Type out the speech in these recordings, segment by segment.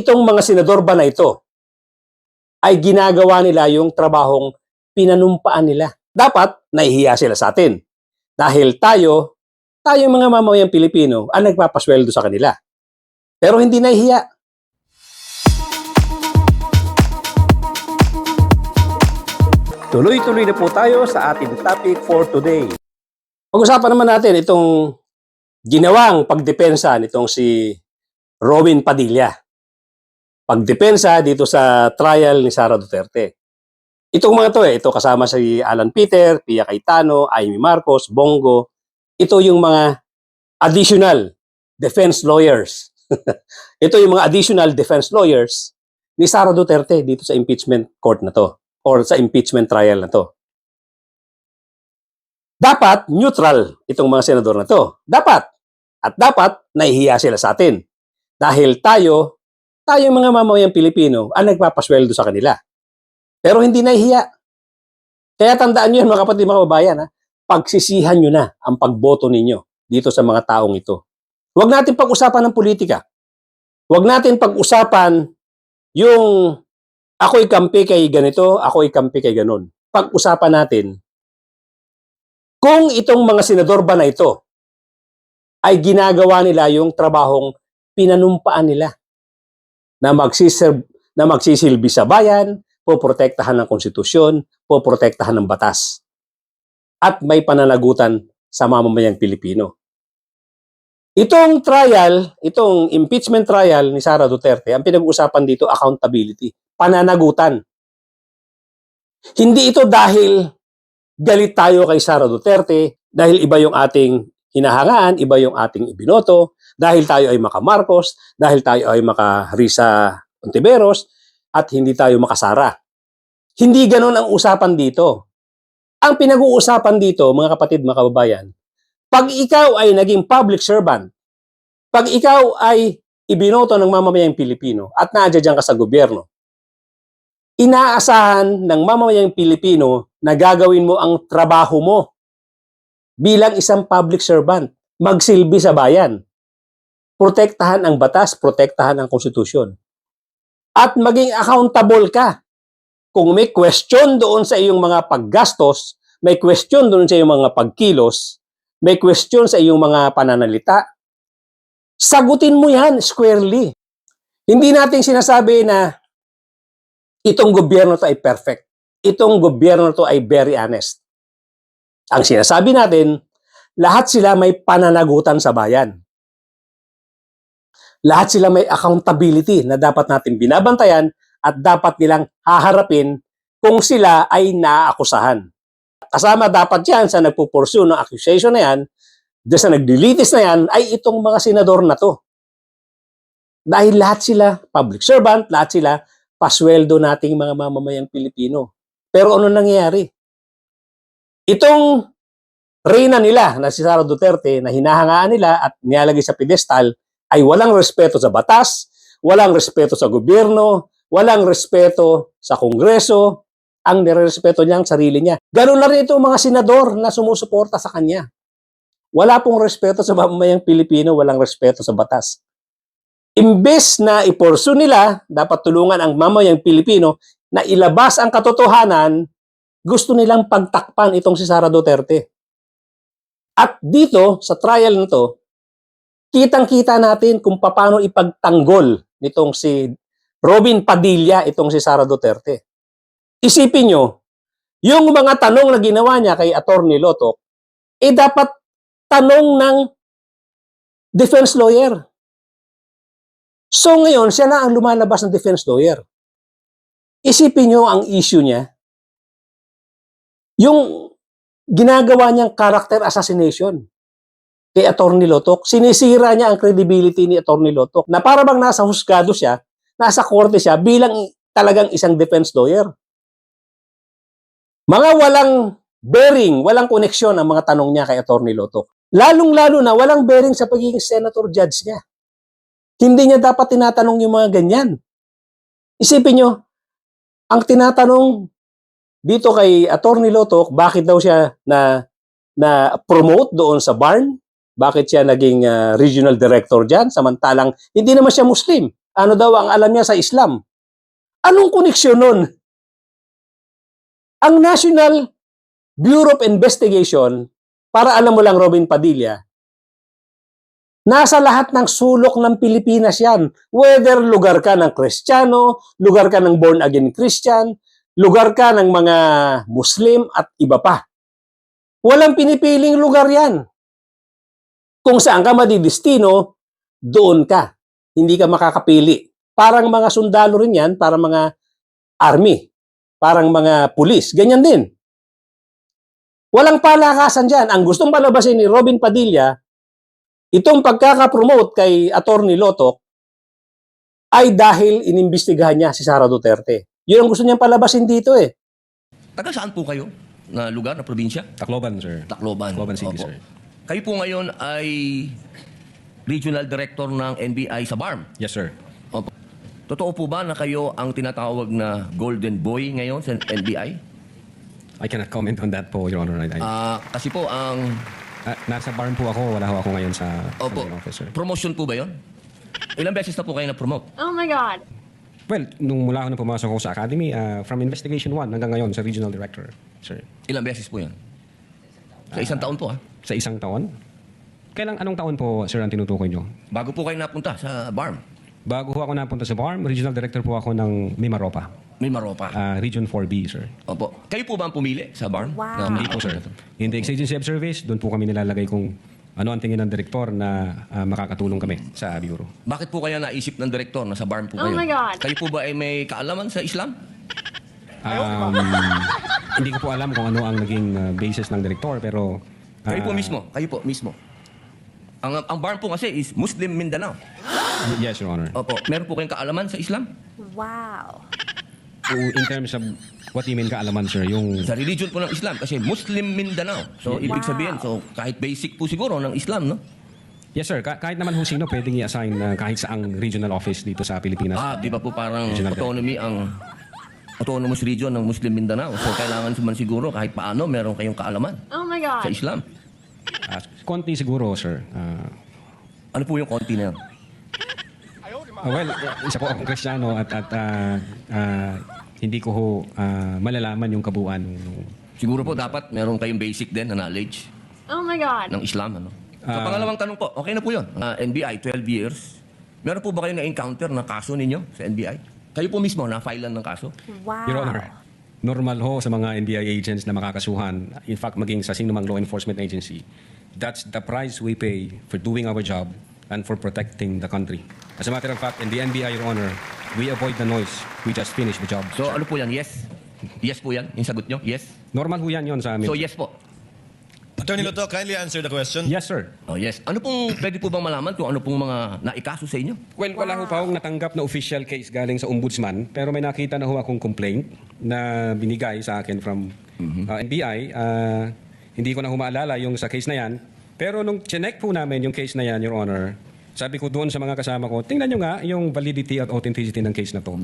Itong mga senador ba na ito ay ginagawa nila yung trabahong pinanumpaan nila. Dapat nahihiya sila sa atin dahil tayo mga mamamayang Pilipino ang nagpapasweldo sa kanila. Pero hindi nahihiya. Tuloy-tuloy na po tayo sa ating topic for today. Pag-usapan naman natin itong ginawang pagdepensa nitong si Robin Padilla. Pagdepensa dito sa trial ni Sara Duterte. Itong mga to ito kasama si Alan Peter, Pia Cayetano, Amy Marcos, Bongo. Ito yung mga additional defense lawyers. Ito yung mga additional defense lawyers ni Sara Duterte dito sa impeachment court na to or sa impeachment trial na to. Dapat neutral itong mga senador na to. Dapat. At dapat nahihiya sila sa atin. Dahil tayo mga mamamayang Pilipino ang nagpapasweldo sa kanila. Pero hindi nahihiya. Kaya tandaan nyo yan mga kapatid, mga kababayan, pagsisihan nyo na ang pagboto ninyo dito sa mga taong ito. Huwag natin pag-usapan ng politika. Huwag natin pag-usapan yung ako'y kampi kay ganito, ako'y kampi kay ganon. Pag-usapan natin kung itong mga senador ba na ito ay ginagawa nila yung trabahong pinanumpaan nila na magsisilbi sa bayan, poprotektahan ng konstitusyon, poprotektahan ng batas. At may pananagutan sa mamamayang Pilipino. Itong trial, itong impeachment trial ni Sara Duterte, ang pinag-uusapan dito, accountability, pananagutan. Hindi ito dahil galit tayo kay Sara Duterte, dahil iba yung ating hinahangaan, iba yung ating ibinoto, dahil tayo ay maka-Marcos, dahil tayo ay maka-Risa Ontiveros, at hindi tayo makasara. Hindi ganon ang usapan dito. Ang pinag-uusapan dito, mga kapatid, mga kababayan, pag ikaw ay naging public servant, pag ikaw ay ibinoto ng mamamayang Pilipino at naadyan ka sa gobyerno, inaasahan ng mamamayang Pilipino na gagawin mo ang trabaho mo bilang isang public servant, magsilbi sa bayan, protektahan ang batas, protektahan ang konstitusyon, at maging accountable ka. Kung may question doon sa iyong mga paggastos, may question doon sa iyong mga pagkilos, may question sa iyong mga pananalita, sagutin mo yan squarely. Hindi natin sinasabi na itong gobyerno to ay perfect. Itong gobyerno to ay very honest. Ang sinasabi natin, lahat sila may pananagutan sa bayan. Lahat sila may accountability na dapat natin binabantayan at dapat nilang haharapin kung sila ay naaakusahan. Kasama dapat yan sa nagpupursue ng accusation na yan, dyan sa nagdilitis na yan, ay itong mga senador na to. Dahil lahat sila public servant, lahat sila pasweldo nating mga mamamayang Pilipino. Pero ano nangyayari? Itong reyna nila na si Sara Duterte na hinahangaan nila at nilalagay sa pedestal ay walang respeto sa batas, walang respeto sa gobyerno, walang respeto sa Kongreso, ang nirerespeto niya ang sarili niya. Ganun na rin itong mga senador na sumusuporta sa kanya. Wala pong respeto sa mamamayang Pilipino, walang respeto sa batas. Imbes na iporsu nila, dapat tulungan ang mamamayang Pilipino na ilabas ang katotohanan, gusto nilang pagtakpan itong si Sara Duterte. At dito, sa trial na to, kitang-kita natin kung paano ipagtanggol nitong si Robin Padilla, itong si Sara Duterte. Isipin nyo, yung mga tanong na ginawa niya kay Attorney Lotok, dapat tanong ng defense lawyer. So ngayon, siya na ang lumalabas ng defense lawyer. Isipin nyo ang issue niya, yung ginagawa niyang character assassination kay Attorney Lotok, sinisira niya ang credibility ni Attorney Lotok na para bang nasa husgado siya, nasa korte siya bilang talagang isang defense lawyer. Mga walang bearing, walang koneksyon ang mga tanong niya kay Attorney Lotok. Lalong-lalo na walang bearing sa pagiging senator judge niya. Hindi niya dapat tinatanong yung mga ganyan. Isipin nyo, ang tinatanong dito kay Attorney Lotok, bakit daw siya na promote doon sa barn? Bakit siya naging regional director dyan? Samantalang hindi naman siya Muslim. ano daw ang alam niya sa Islam. Anong koneksyon nun? Ang National Bureau of Investigation, para alam mo lang Robin Padilla, nasa lahat ng sulok ng Pilipinas yan. Whether lugar ka ng Kristiyano, lugar ka ng born-again Christian, lugar ka ng mga Muslim at iba pa. Walang pinipiling lugar yan. Kung saan ka madidestino, doon ka. Hindi ka makakapili. Parang mga sundalo rin yan, parang mga army, parang mga pulis. Ganyan din. Walang palakasan dyan. Ang gustong palabasin ni Robin Padilla, itong pagkakapromote kay Attorney Lotok ay dahil inimbestigahan niya si Sara Duterte. Yun ang gusto niyang palabasin dito eh. Taga saan po kayo? Na lugar, na probinsya? Tacloban, sir. Tacloban. Tacloban City, Opo. sir. Kayo po ngayon ay Regional Director ng NBI sa BARM. Yes, sir. Opo. Totoo po ba na kayo ang tinatawag na Golden Boy ngayon sa NBI? I cannot comment on that po, Your Honor. Kasi po ang... Nasa barn po ako. Wala ho ako ngayon sa Opo. main office, sir. Promotion po ba yon? Ilang beses na po kayo na-promote? Oh my God. Well, nung mula ako na pumasok ako sa academy, from Investigation 1 hanggang ngayon sa Regional Director, sir. Ilang beses po yon? Sa isang taon po Sa isang taon? Anong taon po, sir, ang tinutukoy nyo? Bago po kayo napunta sa BARM. Bago ho ako napunta sa BARM, Regional Director po ako ng Mimaropa. May Maropa. Region 4B, sir. Opo. Kayo po ba ang pumili sa BARM? Wow. Hindi po, sir. In the Ex-Agency of Service, doon po kami nilalagay kung ano ang tingin ng direktor na makakatulong kami sa Bureau. Bakit po kaya naisip ng direktor na sa BARM po Oh kayo? my God. Kayo po ba ay may kaalaman sa Islam? Hindi ko po alam kung ano ang naging basis ng direktor, pero... Kayo po mismo. Kayo po mismo. Ang BARM po kasi is Muslim Mindanao. Yes, Your Honor. Opo. Meron po kayong kaalaman sa Islam? Wow. In terms of what you mean kaalaman, sir, yung... Sa religion po ng Islam kasi Muslim Mindanao. So, ibig sabihin, so kahit basic po siguro ng Islam, no? Yes, sir. Kahit naman kung sino pwedeng i-assign kahit saang regional office dito sa Pilipinas. Di ba po parang Regional autonomy ang autonomous region ng Muslim Mindanao. So, kailangan naman siguro kahit paano meron kayong kaalaman Oh my sa God. Islam. Konti siguro, sir. Ano po yung konti na yan? Well, isa po akong Kristiyano at hindi ko ho malalaman yung kabuuan ng... Siguro po dapat meron kayong basic din na knowledge Oh my God. ng Islam. Ano? Sa pangalawang tanong po, okay na po yun. NBI, 12 years. Meron po ba kayo na-encounter na kaso ninyo sa NBI? Kayo po mismo na-filean ng kaso? Wow. Your Honor, normal ho sa mga NBI agents na makakasuhan, in fact, maging sa sinumang law enforcement agency, that's the price we pay for doing our job and for protecting the country. As a matter of fact, in the NBI, Your Honor, we avoid the noise. We just finish the job. So ano po yan? Yes? Yes po yan? Yung sagot nyo? Yes? Normal ho yan yun sa amin. So yes po? Attorney Loto, kindly answer the question. Yes, sir. Oh yes. Ano pong, pwede po bang malaman kung ano pong mga naikaso sa inyo? Well, wala ho pa akong natanggap na official case galing sa ombudsman, pero may nakita na ho akong complaint na binigay sa akin from NBI. Hindi ko na humaalala yung sa case na yan. Pero nung chinek po namin yung case na yan, Your Honor, sabi ko doon sa mga kasama ko, tingnan nyo nga yung validity at authenticity ng case na to.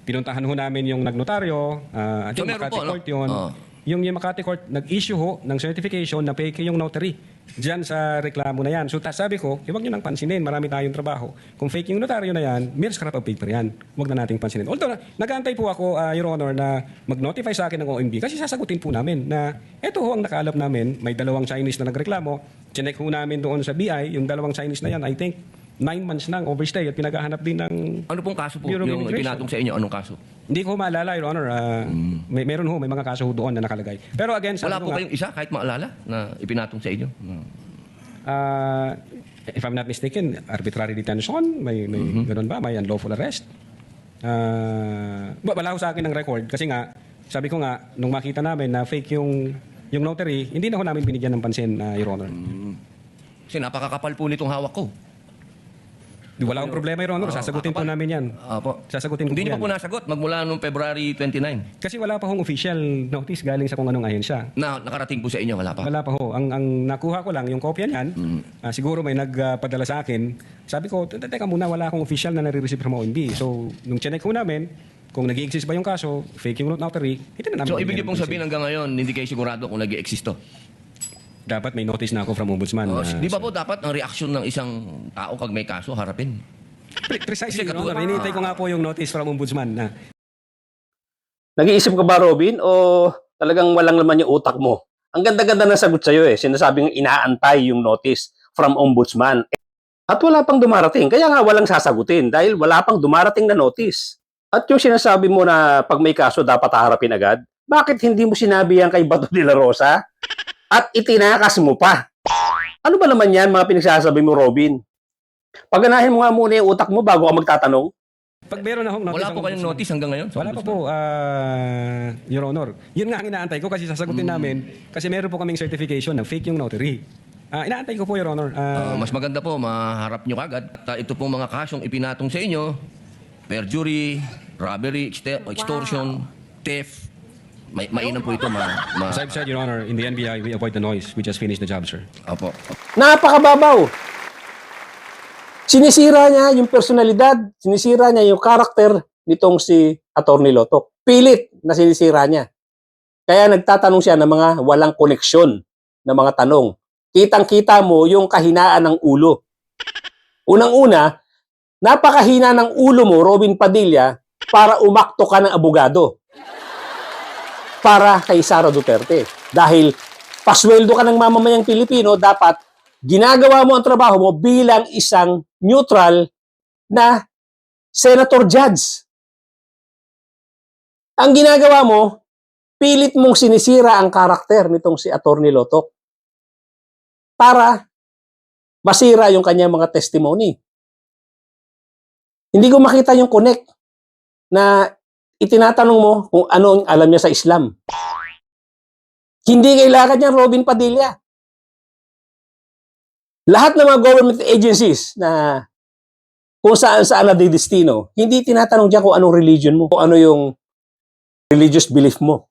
Pinuntahan ho namin yung nagnotaryo, at So, yung meron Makati po, no? Court yun. Oo. Yung Makati Court, nag-issue ho ng certification na fake yung notary diyan sa reklamo na yan. So sabi ko, huwag nyo nang pansinin, marami tayong trabaho. Kung fake yung notaryo na yan, mere scrap of paper yan. Huwag na nating pansinin. Although, nag-aantay po ako, Your Honor, na mag-notify sa akin ng OMB kasi sasagutin po namin na eto ho ang nakaalap namin, may dalawang Chinese na nagreklamo. Chinek ho namin doon sa BI, yung dalawang Chinese na yan, I think, 9 months nang overstay at pinaghahanap din ng... Ano pong kaso po Bureau of yung Immigration. pinatong sa inyo? Anong kaso? Hindi ko maalala, Your Honor. Meron ho, may mga kaso ho doon na nakalagay. Pero again, sabi Wala ko po nga, kayong isa kahit maalala na ipinatong sa inyo? if I'm not mistaken, arbitrary detention, may ganun ba? May unlawful arrest. Wala ho sa akin ng record kasi nga, sabi ko nga, nung makita namin na fake yung notary, hindi na ho namin binigyan ng pansin, Your Honor. Kasi napakakapal po nitong hawak ko. Wala akong problema, Your Honor. Sasagutin po namin yan. Apo. Sasagutin ko Hindi niyo po pa po yan. nasagot magmula noong February 29. Kasi wala pa hong official notice galing sa kung anong ahensya. Na nakarating po sa inyo, wala pa? Wala pa ho. Ang nakuha ko lang, yung kopya niyan, siguro may nagpadala sa akin. Sabi ko, teka muna, wala akong official na nare-receive from OMB. So, nung chinek ko namin, kung nag-i-exist ba yung kaso, fake yung notary, hindi na namin. So, ibig niyo binigyan pong ng sabihin hanggang ngayon, hindi kayo sigurado kung nag-i-exist to? dapat may notice na ako from ombudsman. Di ba po dapat ang reaksyon ng isang tao kag may kaso, harapin? Precisely, Kasi Your Honor. Hinihintay ko nga po yung notice from Ombudsman na Nag-iisip ka ba, Robin, o talagang walang laman yung utak mo? Ang ganda-ganda ng sagot sa'yo eh. Sinasabing inaantay yung notice from Ombudsman. At wala pang dumarating. Kaya nga walang sasagutin dahil wala pang dumarating na notice. At yung sinasabi mo na pag may kaso dapat haharapin agad, bakit hindi mo sinabi yan kay Bato de la Rosa? At itinakas mo pa. Ano ba naman yan mga pinagsasabi mo, Robin? Paganahin mo nga muna yung utak mo bago ka magtatanong. pag meron akong notice Wala from po kayong Ombudsman- notice hanggang ngayon? sa Wala pa Ombudsman? po, Your Honor. Yun nga ang inaantay ko kasi sasagutin namin kasi meron po kaming certification na fake yung notary. Inaantay ko po, Your Honor. Mas maganda po, maharap nyo kagad. At ito pong mga kasyong ipinatong sa inyo, perjury, robbery, extortion, theft, mainam po ito. As I've said, Your Honor, in the NBI, we avoid the noise. We just finished the job, sir. Opo. Napakababaw. Sinisira niya yung personalidad, sinisira niya yung karakter nitong si Atty. Lotok. Pilit na sinisira niya. Kaya nagtatanong siya ng mga walang koneksyon na mga tanong. Kitang-kita mo yung kahinaan ng ulo. Unang-una, napakahina ng ulo mo, Robin Padilla, para umakto ka ng abogado. Para kay Sara Duterte. Dahil pasweldo ka ng mamamayang Pilipino, dapat ginagawa mo ang trabaho mo bilang isang neutral na senator judge. Ang ginagawa mo, pilit mong sinisira ang karakter nitong si Atty. Lotok para masira yung kanyang mga testimony. Hindi ko makita yung connect na itinatanong mo kung ano ang alam niya sa Islam. Hindi kailangan niya Robin Padilla. Lahat ng mga government agencies na kung saan-saan nadidestino, hindi tinatanong dyan kung anong religion mo, kung ano yung religious belief mo.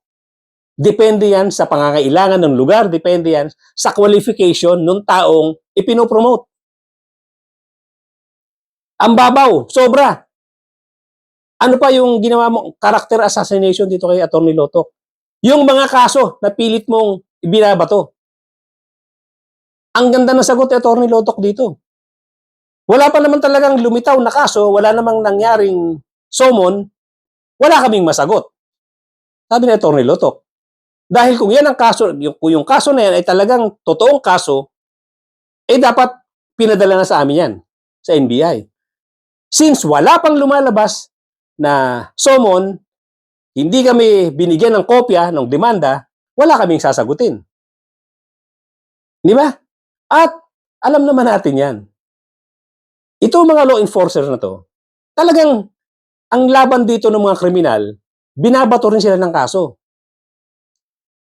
Depende yan sa pangangailangan ng lugar, depende yan sa qualification ng taong ipinopromote. Ang babaw, sobra. Ano pa yung ginawa mo, character assassination dito kay Atty. Lotok? Yung mga kaso na pilit mong ibinabato. Ang ganda ng sagot ni Atty. Lotok dito. Wala pa naman talagang lumitaw na kaso, wala namang nangyaring summon, wala kaming masagot. Sabi ni Atty. Lotok. Dahil kung yan ang kaso, yung kaso na yan ay talagang totoong kaso, eh dapat pinadala na sa amin yan, sa NBI. Since wala pang lumalabas na summon, hindi kami binigyan ng kopya ng demanda, wala kaming sasagutin. Di ba? At alam naman natin yan. Ito mga law enforcer na to, talagang ang laban dito ng mga kriminal, binabato rin sila ng kaso.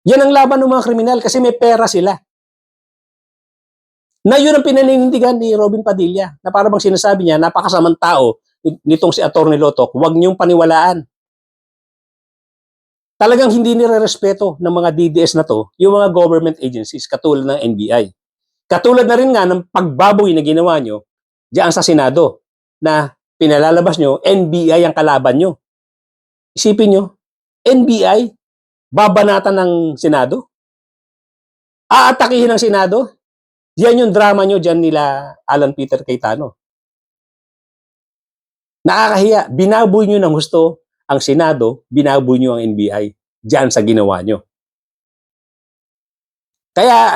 Yan ang laban ng mga kriminal kasi may pera sila. Na yun ang pinaninindigan ni Robin Padilla na para bang sinasabi niya, napakasamang tao nitong si Atty. Lotok, huwag niyong paniwalaan. Talagang hindi nire-respeto ng mga DDS na to yung mga government agencies katulad ng NBI. Katulad na rin nga ng pagbaboy na ginawa nyo diyan sa Senado na pinalalabas nyo, NBI ang kalaban nyo. Isipin nyo, NBI, babanatan ng Senado? Aatakihin ng Senado? Yan yung drama nyo dyan nila Alan Peter Cayetano. Nakakahiya, binaboy nyo ng gusto ang Senado, binaboy nyo ang NBI dyan sa ginawa nyo. Kaya,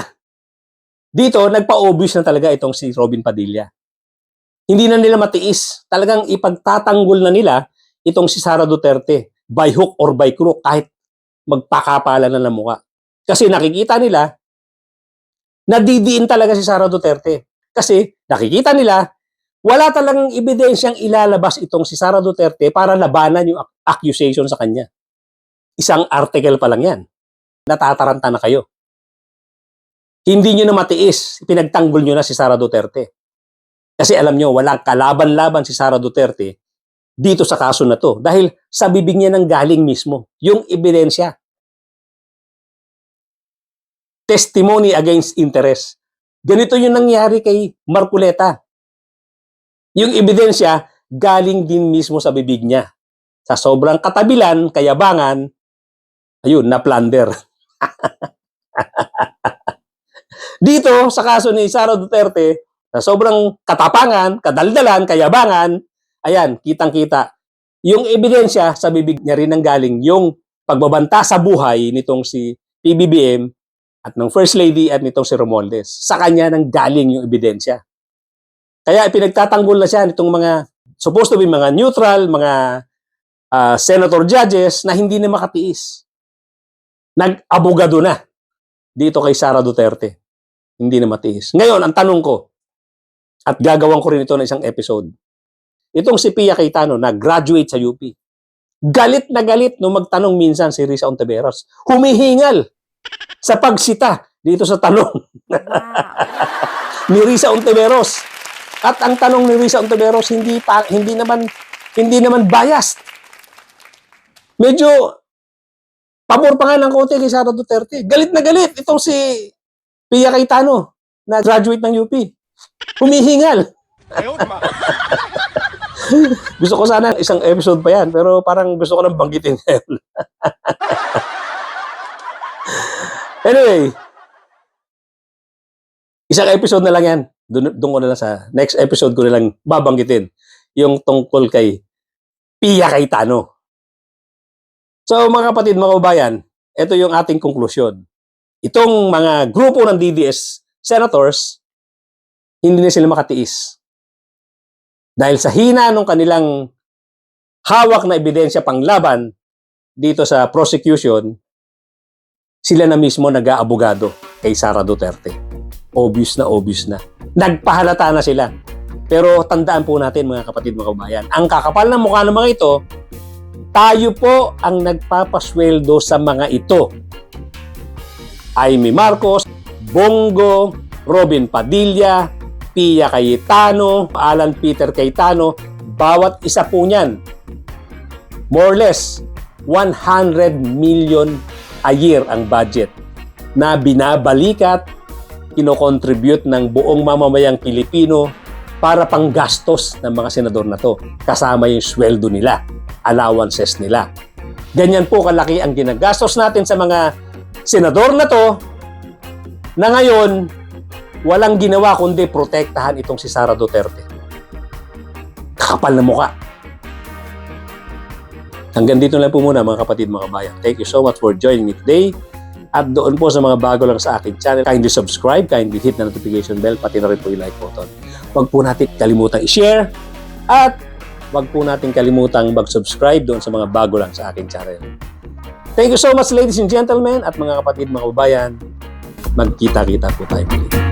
dito, nagpa-obvious na talaga itong si Robin Padilla. Hindi na nila matiis. Talagang ipagtatanggol na nila itong si Sara Duterte by hook or by crook kahit magpakapalan na ng mukha. Kasi nakikita nila nadidiin talaga si Sara Duterte. Kasi nakikita nila wala talagang ebidensyang ilalabas itong si Sara Duterte para labanan yung accusation sa kanya. Isang article pa lang yan. Natataranta na kayo. Hindi nyo na matiis. Pinagtanggol nyo na si Sara Duterte. Kasi alam nyo, walang kalaban-laban si Sara Duterte dito sa kaso na to. Dahil sa bibig niya nang galing mismo. Yung ebidensya. Testimony against interest. Ganito yung nangyari kay Marcoleta. Yung ebidensya, galing din mismo sa bibig niya. Sa sobrang katabilan, kayabangan, ayun, na-plunder. Dito, sa kaso ni Sara Duterte, sa sobrang katapangan, kadaldalan, kayabangan, ayan, kitang-kita. Yung ebidensya sa bibig niya rin nanggaling yung pagbabanta sa buhay nitong si PBBM at ng First Lady at nitong si Romualdez. Sa kanya nang galing yung ebidensya. Kaya pinagtatanggol na siya nitong mga supposed to be mga neutral, mga senator judges na hindi na makatiis. Nag-abogado na dito kay Sara Duterte. Hindi na matiis. Ngayon, ang tanong ko, at gagawin ko rin ito na isang episode, itong si Pia Cayetano na graduate sa UP. Galit na galit nung magtanong minsan si Risa Ontiveros. Humihingal sa pagsita dito sa tanong Wow. ni Risa Ontiveros. At ang tanong ni Risa Ontiveros hindi naman biased. Medyo pabor pa nga ng konti kay Sara Duterte. Galit na galit itong si Pia Cayetano na graduate ng UP. Humihingal. Gusto ko sana isang episode pa yan, pero parang gusto ko nang banggitin ngayon. Anyway, isang episode na lang yan. Doon ko na lang sa next episode ko na lang babanggitin yung tungkol kay Pia Cayetano. So mga kapatid, mga kababayan, ito yung ating konklusyon. Itong mga grupo ng DDS senators, hindi na sila makatiis. Dahil sa hina ng kanilang hawak na ebidensya panglaban dito sa prosecution, sila na mismo nag-aabogado kay Sara Duterte. Obvious na. Nagpahalata na sila. Pero tandaan po natin mga kapatid, mga kabayan, ang kakapal ng mukha ng mga ito, tayo po ang nagpapasweldo sa mga ito. Amy Marcos, Bongo, Robin Padilla, Pia Cayetano, Alan Peter Cayetano, bawat isa po niyan, more or less, 100 million a year ang budget na binabalikat, kinokontribute ng buong mamamayang Pilipino para panggastos ng mga senador na to. Kasama yung sweldo nila, allowances nila. Ganyan po kalaki ang ginagastos natin sa mga senador na to na ngayon walang ginawa kundi protektahan itong si Sara Duterte. Kakapal na mukha. Hanggang dito lang po muna mga kapatid, mga kabayan. Thank you so much for joining me today. At doon po sa mga bago lang sa aking channel, kindly subscribe, kindly hit na notification bell, pati na rin po yung like button. Huwag po natin kalimutang i-share at huwag po natin kalimutang mag-subscribe doon sa mga bago lang sa aking channel. Thank you so much ladies and gentlemen at mga kapatid, mga kababayan. Magkita-kita po tayo muli.